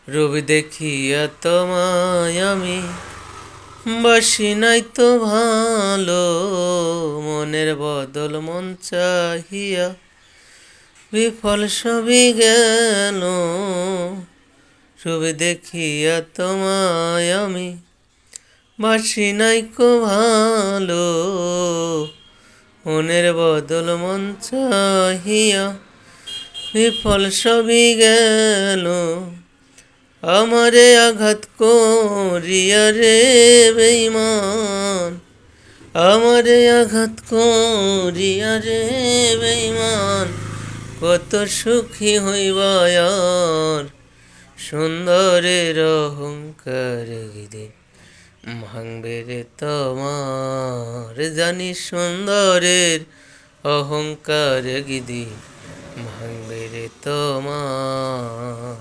রূপ দেখিয়া তোমায় আমি বাসি নাই তো ভালো, মনের বদল মন চাহিয়া বিফল সবই গেল। রূপ দেখিয়া তোমায় আমি বাসি নাই কো ভালো, মনের বদল মন চাহিয়া বিফল সবই গেল। আমারে আঘাত করিয়া রে বেঈমান, আমারে আঘাত করিয়া রে বেঈমান, কত সুখী হইবা আর। সুন্দরের অহংকার গিরি ভাঙবে রে তোমার, জানি সুন্দরের অহংকার গিরি ভাঙবে রে তোমার।